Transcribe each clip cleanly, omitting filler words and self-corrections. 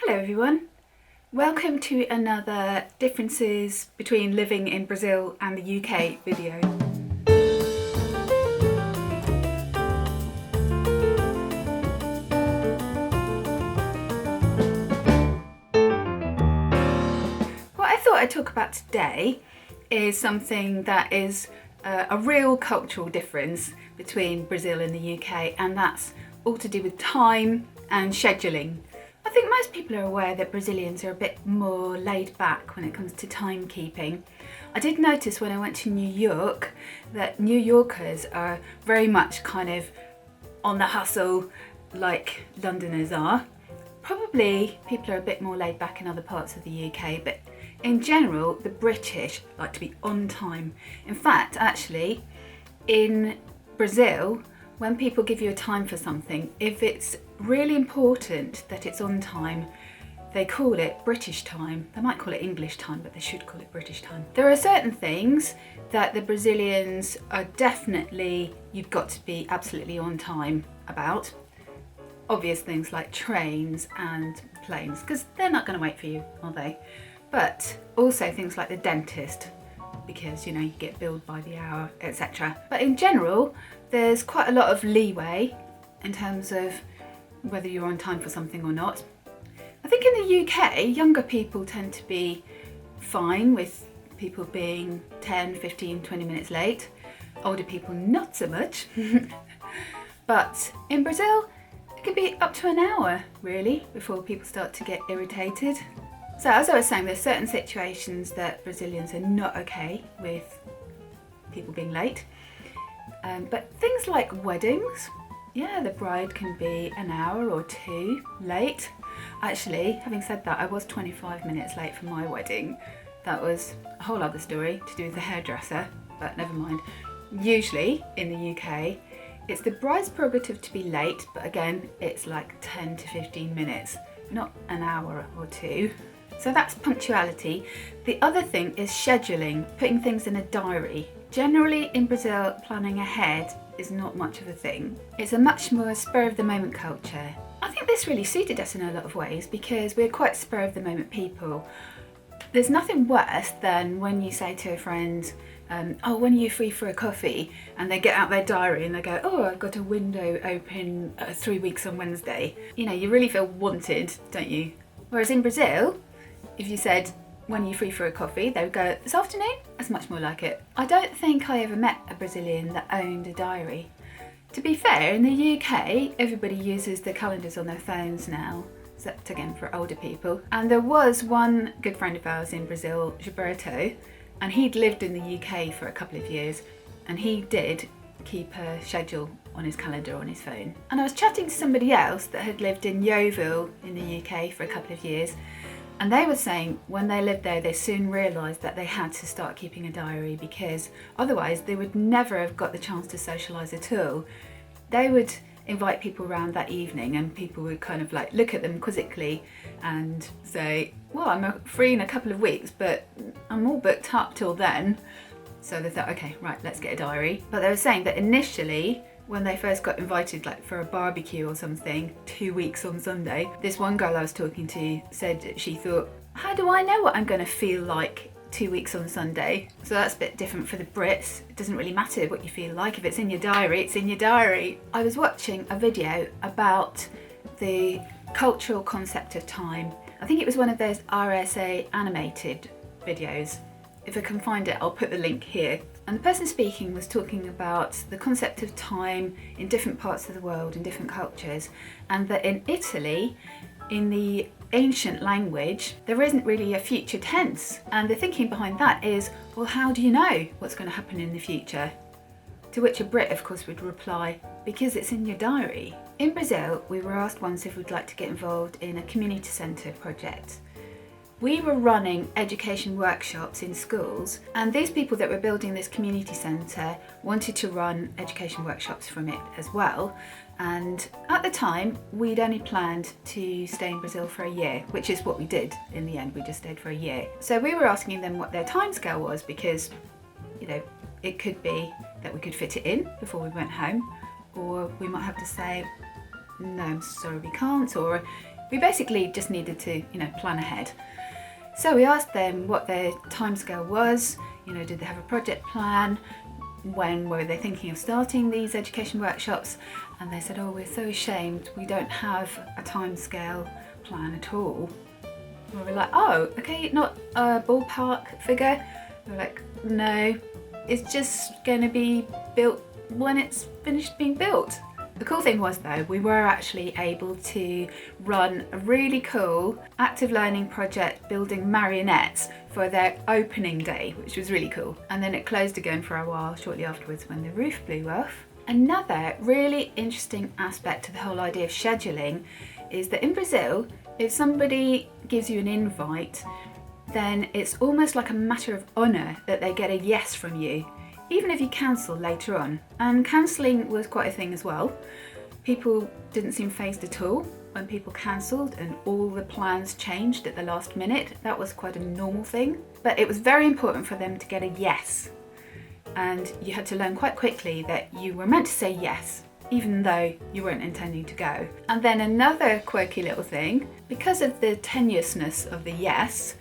Hello everyone, welcome to another differences between living in Brazil and the UK video. What I thought I'd talk about today is something that is a real cultural difference between Brazil and the UK, and that's all to do with time and scheduling. I think most people are aware that Brazilians are a bit more laid back when it comes to timekeeping. I did notice when I went to New York that New Yorkers are very much kind of on the hustle like Londoners are. Probably people are a bit more laid back in other parts of the UK, but in general, the British like to be on time. In fact, actually, in Brazil, when people give you a time for something, if it's really important that it's on time, they call it British time. They might call it English time, but they should call it British time. There are certain things that the Brazilians are definitely, you've got to be absolutely on time about. Obvious things like trains and planes, because they're not going to wait for you, are they? But also things like the dentist, because you get billed by the hour, etc. But in general, there's quite a lot of leeway in terms of whether you're on time for something or not. I think in the UK, younger people tend to be fine with people being 10, 15, 20 minutes late. Older people, not so much. But in Brazil, it can be up to an hour, really, before people start to get irritated. So as I was saying, there's certain situations that Brazilians are not okay with people being late. But things like weddings, yeah, the bride can be an hour or two late. Actually, having said that, I was 25 minutes late for my wedding. That was a whole other story to do with the hairdresser, but never mind. Usually in the UK, it's the bride's prerogative to be late, but again, it's like 10 to 15 minutes, not an hour or two. So that's punctuality. The other thing is scheduling, putting things in a diary. Generally in Brazil, planning ahead is not much of a thing. It's a much more spur of the moment culture. I think this really suited us in a lot of ways because we're quite spur of the moment people. There's nothing worse than when you say to a friend, oh, when are you free for a coffee? And they get out their diary and they go, oh, I've got a window open 3 weeks on Wednesday. You really feel wanted, don't you? Whereas in Brazil, if you said, when are you free for a coffee? They would go, this afternoon? That's much more like it. I don't think I ever met a Brazilian that owned a diary. To be fair, in the UK, everybody uses the calendars on their phones now, except again for older people. And there was one good friend of ours in Brazil, Gilberto, and he'd lived in the UK for a couple of years, and he did keep a schedule on his calendar on his phone. And I was chatting to somebody else that had lived in Yeovil in the UK for a couple of years, and they were saying when they lived there, they soon realised that they had to start keeping a diary because otherwise they would never have got the chance to socialise at all. They would invite people around that evening and people would kind of like look at them quizzically and say, well, I'm free in a couple of weeks, but I'm all booked up till then. So they thought, okay, right, let's get a diary. But they were saying that initially, when they first got invited like for a barbecue or something, 2 weeks on Sunday, this one girl I was talking to said that she thought, how do I know what I'm going to feel like 2 weeks on Sunday? So that's a bit different for the Brits. It doesn't really matter what you feel like. If it's in your diary, it's in your diary. I was watching a video about the cultural concept of time. I think it was one of those RSA animated videos. If I can find it, I'll put the link here. And the person speaking was talking about the concept of time in different parts of the world, in different cultures, and that in Italy, in the ancient language, there isn't really a future tense. And the thinking behind that is, well, how do you know what's going to happen in the future? To which a Brit, of course, would reply, because it's in your diary. In Brazil, we were asked once if we'd like to get involved in a community centre project. We were running education workshops in schools, and these people that were building this community centre wanted to run education workshops from it as well. And at the time, we'd only planned to stay in Brazil for a year, which is what we did in the end. We just stayed for a year. So we were asking them what their timescale was because, it could be that we could fit it in before we went home, or we might have to say, no, I'm sorry, we can't, or we basically just needed to, plan ahead. So we asked them what their timescale was, did they have a project plan, when were they thinking of starting these education workshops, and they said, oh, we're so ashamed, we don't have a timescale plan at all. We were like, oh, okay, not a ballpark figure. We were like, no, it's just going to be built when it's finished being built. The cool thing was though, we were actually able to run a really cool active learning project building marionettes for their opening day, which was really cool. And then it closed again for a while shortly afterwards when the roof blew off. Another really interesting aspect to the whole idea of scheduling is that in Brazil, if somebody gives you an invite, then it's almost like a matter of honour that they get a yes from you, even if you cancel later on. And cancelling was quite a thing as well. People didn't seem fazed at all when people cancelled and all the plans changed at the last minute. That was quite a normal thing. But it was very important for them to get a yes. And you had to learn quite quickly that you were meant to say yes, even though you weren't intending to go. And then another quirky little thing, because of the tenuousness of the yes,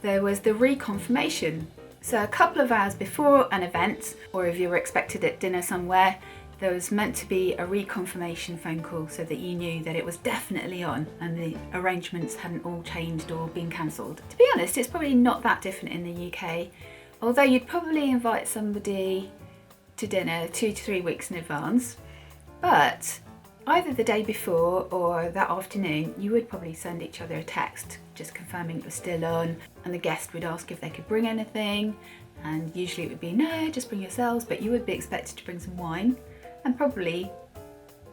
there was the reconfirmation. So a couple of hours before an event, or if you were expected at dinner somewhere, there was meant to be a reconfirmation phone call so that you knew that it was definitely on and the arrangements hadn't all changed or been cancelled. To be honest, it's probably not that different in the UK, although you'd probably invite somebody to dinner 2 to 3 weeks in advance. But either the day before or that afternoon, you would probably send each other a text just confirming it was still on, and the guest would ask if they could bring anything, and usually it would be no, just bring yourselves, but you would be expected to bring some wine, and probably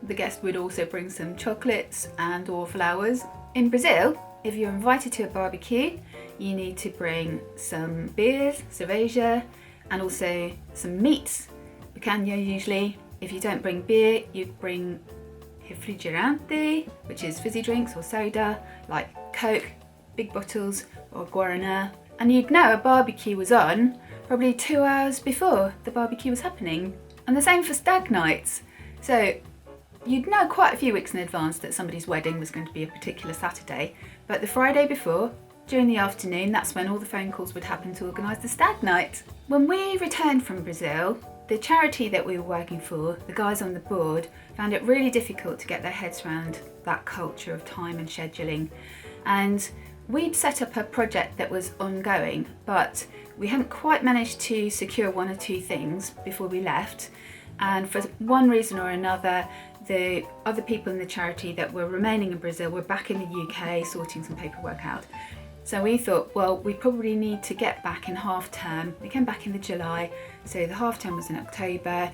the guest would also bring some chocolates and or flowers. In Brazil, if you're invited to a barbecue, you need to bring some beers, cerveja, and also some meats. Picanha usually. If you don't bring beer, you'd bring refrigerante, which is fizzy drinks or soda, like Coke, big bottles, or Guaraná. And you'd know a barbecue was on probably 2 hours before the barbecue was happening. And the same for stag nights. So you'd know quite a few weeks in advance that somebody's wedding was going to be a particular Saturday, but the Friday before, during the afternoon, that's when all the phone calls would happen to organise the stag night. When we returned from Brazil, the charity that we were working for, the guys on the board, found it really difficult to get their heads around that culture of time and scheduling. And we'd set up a project that was ongoing, but we hadn't quite managed to secure 1 or 2 things before we left. And for one reason or another, the other people in the charity that were remaining in Brazil were back in the UK sorting some paperwork out. So we thought, well, we probably need to get back in half term. We came back in the July, so the half term was in October,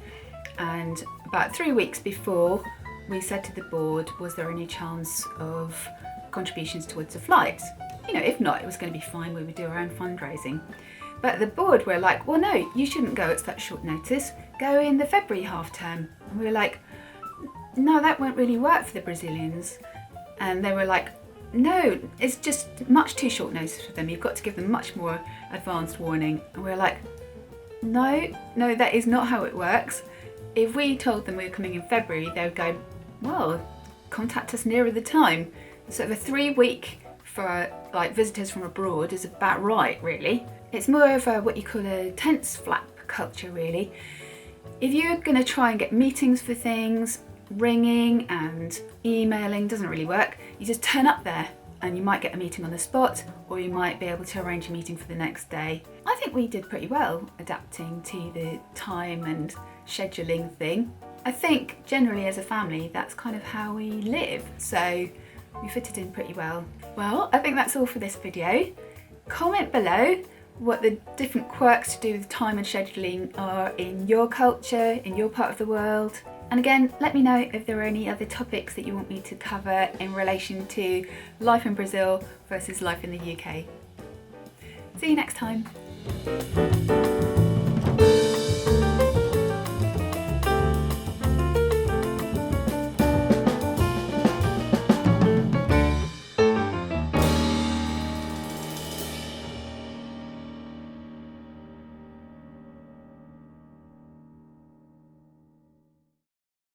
and about 3 weeks before, we said to the board, was there any chance of contributions towards the flights? If not, it was going to be fine, we would do our own fundraising. But the board were like, well, no, you shouldn't go at such short notice, go in the February half term. And we were like, no, that won't really work for the Brazilians. And they were like, no, it's just much too short notice for them. You've got to give them much more advanced warning. And we're like, no, that is not how it works. If we told them we were coming in February, they would go, well, contact us nearer the time. So the 3 week for like visitors from abroad is about right, really. It's more of what you call a tense flap culture, really. If you're going to try and get meetings for things, ringing and emailing doesn't really work. You just turn up there and you might get a meeting on the spot, or you might be able to arrange a meeting for the next day. I think we did pretty well adapting to the time and scheduling thing. I think generally as a family that's kind of how we live, so we fitted in pretty well. Well, I think that's all for this video. Comment below what the different quirks to do with time and scheduling are in your culture, in your part of the world. And again, let me know if there are any other topics that you want me to cover in relation to life in Brazil versus life in the UK. See you next time.